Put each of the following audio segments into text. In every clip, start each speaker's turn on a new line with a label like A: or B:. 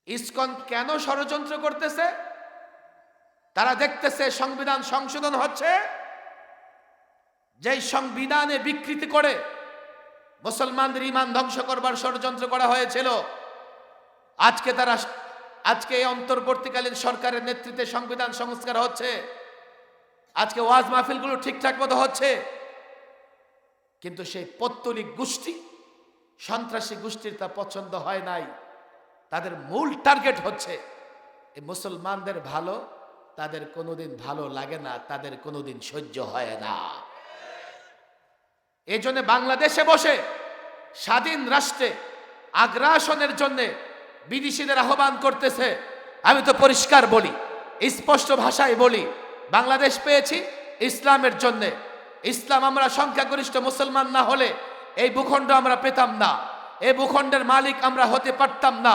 A: ISKCON কেন ষড়যন্ত্র করতেছে? তারা দেখতেছে সংবিধান সংশোধন হচ্ছে, যেই সংবিধানে বিকৃতি করে মুসলমানদের ঈমান ধ্বংস করবার ষড়যন্ত্র করা হয়েছিল। আজকে এই অন্তর্বর্তীকালীন সরকারের নেতৃত্বে সংবিধান সংস্কার হচ্ছে, আজকে ওয়াজ মাহফিলগুলো ঠিকঠাক মতো হচ্ছে, কিন্তু সেই পৌত্তলিক গোষ্ঠী, সন্ত্রাসী গোষ্ঠীর তা পছন্দ হয় নাই। তাদের মূল টার্গেট হচ্ছে এই মুসলমানদের ভালো, তাদের কোনোদিন ভালো লাগে না, তাদের কোনোদিন সহ্য হয় না। এই জন্য বাংলাদেশে বসে স্বাধীন রাষ্ট্রে আগ্রাসনের জন্য বিদেশিদের আহ্বান করতেছে। আমি তো পরিষ্কার বলি, স্পষ্ট ভাষায় বলি, বাংলাদেশ পেয়েছি ইসলামের জন্যে। ইসলাম, আমরা সংখ্যাগরিষ্ঠ মুসলমান না হলে এই ভূখণ্ড আমরা পেতাম না, এই ভূখণ্ডের মালিক আমরা হতে পারতাম না।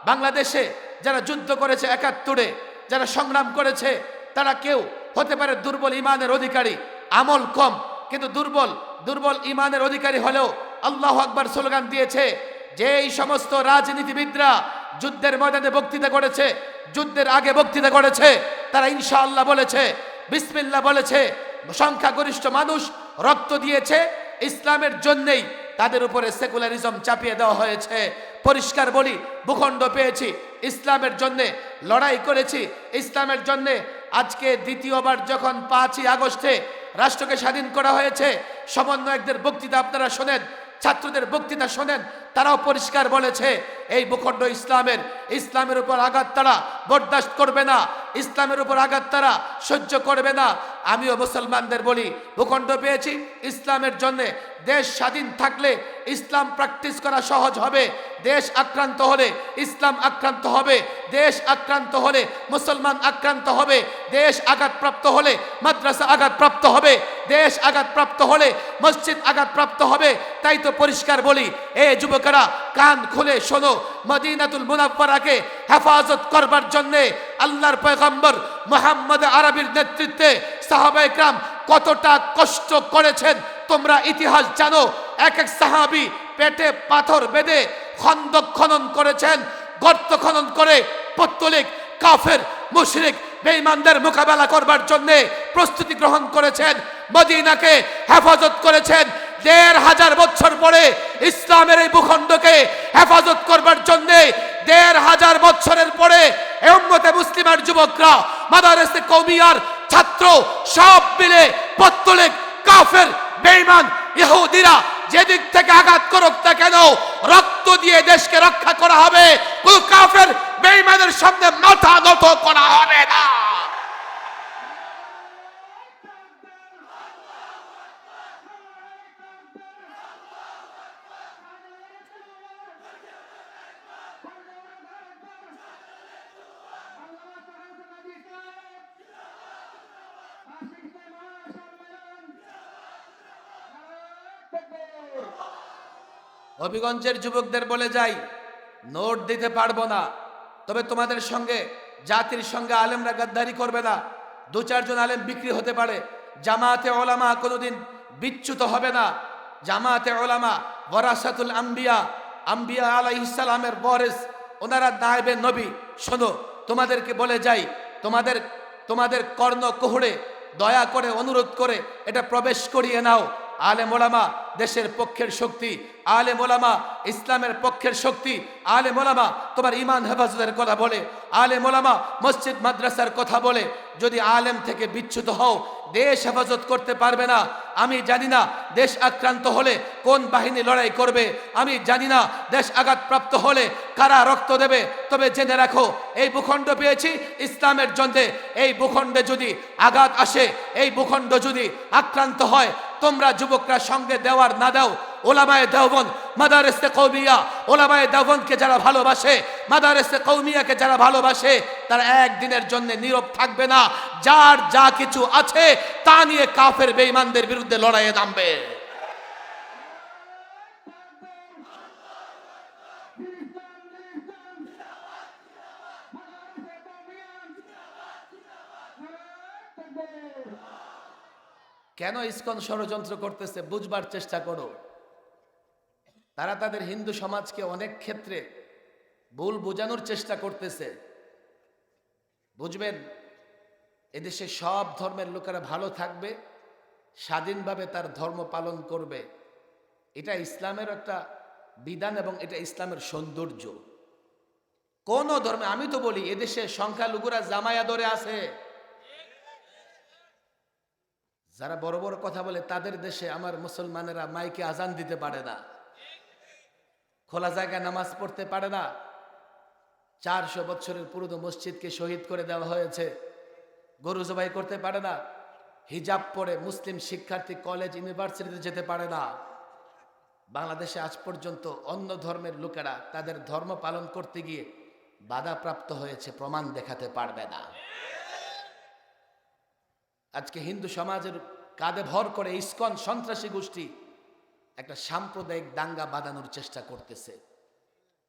A: বাংলাদেশে যারা যুদ্ধ করেছে ৭১-এ, যারা সংগ্রাম করেছে, তারা কেউ হতে পারে দুর্বল ইমানের অধিকারী, আমল কম, কিন্তু দুর্বল ইমানের অধিকারী হলেও আল্লাহু আকবার স্লোগান দিয়েছে। যে এই সমস্ত রাজনীতিবিদরা যুদ্ধের ময়দানে বক্তৃতা করেছে, যুদ্ধের আগে বক্তৃতা করেছে, তারা ইনশাআল্লাহ বলেছে, বিসমিল্লাহ বলেছে। সংখ্যাগরিষ্ঠ মানুষ রক্ত দিয়েছে ইসলামের জন্যেই, তাদের উপরে সেকুলারিজম চাপিয়ে দেওয়া হয়েছে। পরিষ্কার বলি, ভূখণ্ড পেয়েছি ইসলামের জন্যে, লড়াই করেছি ইসলামের জন্যে। আজকে দ্বিতীয়বার যখন ৫ই আগস্টে রাষ্ট্রকে স্বাধীন করা হয়েছে, সমন্বয়কদের বক্তৃতা আপনারা শোনেন, ছাত্রদের বক্তৃতা শোনেন, তারাও পরিষ্কার বলেছে এই ভূখণ্ড ইসলামের উপর আঘাত তারা বরদাস্ত করবে না, ইসলামের উপর আঘাত তারা সহ্য করবে না। আমিও মুসলমানদের বলি, ভূখণ্ড পেয়েছি ইসলামের জন্যে। দেশ স্বাধীন থাকলে ইসলাম প্র্যাকটিস করা সহজ হবে। দেশ আক্রান্ত হলে ইসলাম আক্রান্ত হবে, দেশ আক্রান্ত হলে মুসলমান আক্রান্ত হবে, দেশ আঘাতপ্রাপ্ত হলে মাদ্রাসা আঘাতপ্রাপ্ত হবে, দেশ আঘাতপ্রাপ্ত হলে মসজিদ আঘাতপ্রাপ্ত হবে। তাই তো পরিষ্কার বলি, এ যুবকেরা কান খুলে শোনো, মদিনাতুল মুনাওয়ারাকে হেফাজত করবার জন্যে আল্লাহর পয়গম্বর মুহাম্মদ আরবির নেতৃত্বে সাহাবায়ে কেরাম কতটা কষ্ট করেছেন তোমরা ইতিহাস জানো। এক এক সাহাবী পেটে পাথর বেঁধে খন্দক খনন করেছেন, গর্ত খনন করে পৌত্তলিক কাফের মুশরিক বেঈমানদের মোকাবেলা করবার জন্যে প্রস্তুতি গ্রহণ করেছেন, মদিনাকে হেফাজত করেছেন। ১৫০০ বছর পরে ইসলামের এই ভূখণ্ডকে হেফাজত করবার জন্যে ১৫০০ বছরের পরে এই উম্মতে মুসলিমার যুবকরা, মাদারিসে কওমিয়ার ছাত্র সব মিলে পৌত্তলিক কাফের বেঈমান ইহুদিরা যেদিক থেকে আঘাত করুক না কেন, রক্ত দিয়ে দেশকে রক্ষা করা হবে। কোন কাফের বেঈমানের সামনে মাথা নত করা হবে না। হবিগঞ্জের যুবকদের বলে যাই, নোট দিতে পারবো না, তবে তোমাদের সঙ্গে জাতির সঙ্গে আলেমরা গাদ্দারি করবে না। ২-৪ জন আলেম বিক্রি হতে পারে, জামাতে ওলামা কোনোদিন বিচ্যুত হবে না। জামাতে ওলামা ওয়ারাসাতুল আম্বিয়া, আম্বিয়া আলাইহিস সালামের ওয়ারিস, ওনারা নায়েবে নবী। শোনো, তোমাদেরকে বলে যাই, তোমাদের কর্ণ কুহুড়ে দয়া করে অনুরোধ করে এটা প্রবেশ করিয়ে নাও। আলেম ওলামা দেশের পক্ষের শক্তি, আলেম ওলামা ইসলামের পক্ষের শক্তি, আলেম ওলামা তোমার ঈমান হেফাজতের কথা বলে, আলেম ওলামা মসজিদ মাদ্রাসার কথা বলে। যদি আলেম থেকে বিচ্যুত হও, দেশ হেফাজত করতে পারবে না। আমি জানি না দেশ আক্রান্ত হলে কোন বাহিনী লড়াই করবে, আমি জানি না দেশ আঘাতপ্রাপ্ত হলে কারা রক্ত দেবে। তবে জেনে রাখো, এই ভূখণ্ড পেয়েছি ইসলামের জন্যে। এই ভূখণ্ডে যদি আঘাত আসে, এই ভূখণ্ড যদি আক্রান্ত হয়, তোমরা যুবকরা সঙ্গে দেওয়ার না দাও। ওলামায়ে দেওবন্দ, মাদারিসে কওমিয়া, ওলামায়ে দেওবন্দকে যারা ভালোবাসে, মাদারিসে কওমিয়াকে যারা ভালোবাসে, তারা একদিনের জন্য নীরব থাকবে না। যার যা কিছু আছে তা নিয়ে কাফের বেঈমানদের বিরুদ্ধে লড়াইয়ে নামবে। কেন ইসকন ষড়যন্ত্র করতেছে বুঝবার চেষ্টা করো। তারা তাদের হিন্দু সমাজকে অনেক ক্ষেত্রে ভুল বোঝানোর চেষ্টা করতেছে। বুঝবেন, এদেশে সব ধর্মের লোকেরা ভালো থাকবে, স্বাধীনভাবে তার ধর্ম পালন করবে। এটা ইসলামের একটা বিধান এবং এটা ইসলামের সৌন্দর্য। কোন ধর্মে, আমি তো বলি এদেশে সংখ্যালঘুরা জামায়া ধরে আছে। যারা বড় বড় কথা বলে তাদের দেশে আমার মুসলমানেরা মাইকে আজান দিতে পারে না, খোলা জায়গায় নামাজ পড়তে পারে না। 400 বছরের পুরনো মসজিদকে শহীদ করে দেওয়া হয়েছে, গরু জবাই করতে পারে না। হিজাব পরে মুসলিম শিক্ষার্থী কলেজ ইউনিভার্সিটিতে যেতে পারে না। বাংলাদেশে আজ পর্যন্ত অন্য ধর্মের লোকেরা তাদের ধর্ম পালন করতে গিয়ে বাধাপ্রাপ্ত হয়েছে, প্রমাণ দেখাতে পারবে না। আজকে হিন্দু সমাজের কাঁধে ভর করে ইসকন সন্ত্রাসী গোষ্ঠী একটা সাম্প্রদায়িক দাঙ্গা বাঁধানোর চেষ্টা করতেছে।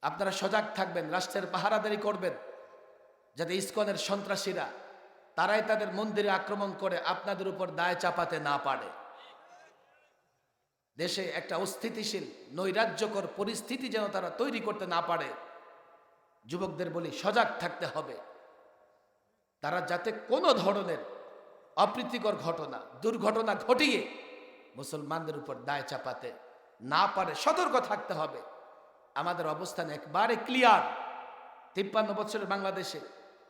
A: আপনারা সজাগ থাকবেন, রাষ্ট্রের পাহারাদারি করবেন, যাতে ইসকনের সন্ত্রাসীরা তারাই তাদের মন্দিরে আক্রমণ করে আপনাদের উপর দায় চাপাতে না পারে। দেশে একটা অস্থিতিশীল নৈরাজ্যকর পরিস্থিতি যেন তারা তৈরি করতে না পারে। যুবকদের বলি সজাগ থাকতে হবে, তারা যাতে কোনো ধরনের অপ্রীতিকর ঘটনা দুর্ঘটনা ঘটিয়ে মুসলমানদের উপর দায় চাপাতে না পারে, সতর্ক থাকতে হবে। আমাদের অবস্থান একবারে ক্লিয়ার। 53 বছরের বাংলাদেশে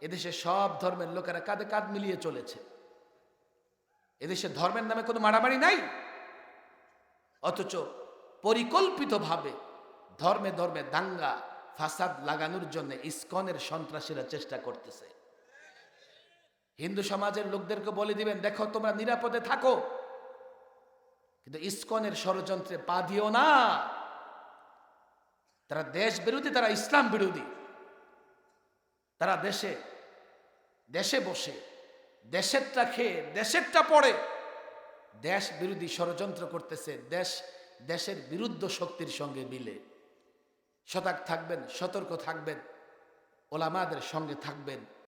A: এদেশে সব ধর্মের লোকেরা কাঁধে কাঁধ মিলিয়ে চলেছে। এদেশে ধর্মের নামে কোনো মারামারি নাই, অথচ পরিকল্পিতভাবে ধর্মে ধর্মে দাঙ্গা ফাসাদ লাগানোর জন্য ইসকনের সন্ত্রাসীরা চেষ্টা করতেছে। হিন্দু সমাজের লোকদেরকে বলে দিবেন, দেখো তোমরা নিরাপদে থাকো, কিন্তু ইসকনের ষড়যন্ত্রে পা দিও না। তারা দেশ বিরোধী, তারা ইসলাম বিরোধী। তারা দেশে দেশে বসে দেশেরটা খেয়ে দেশেরটা পড়ে দেশ বিরোধী ষড়যন্ত্র করতেছে, দেশের বিরুদ্ধ শক্তির সঙ্গে মিলে। সজাগ থাকবেন, সতর্ক থাকবেন, ওলামাদের সঙ্গে থাকবেন।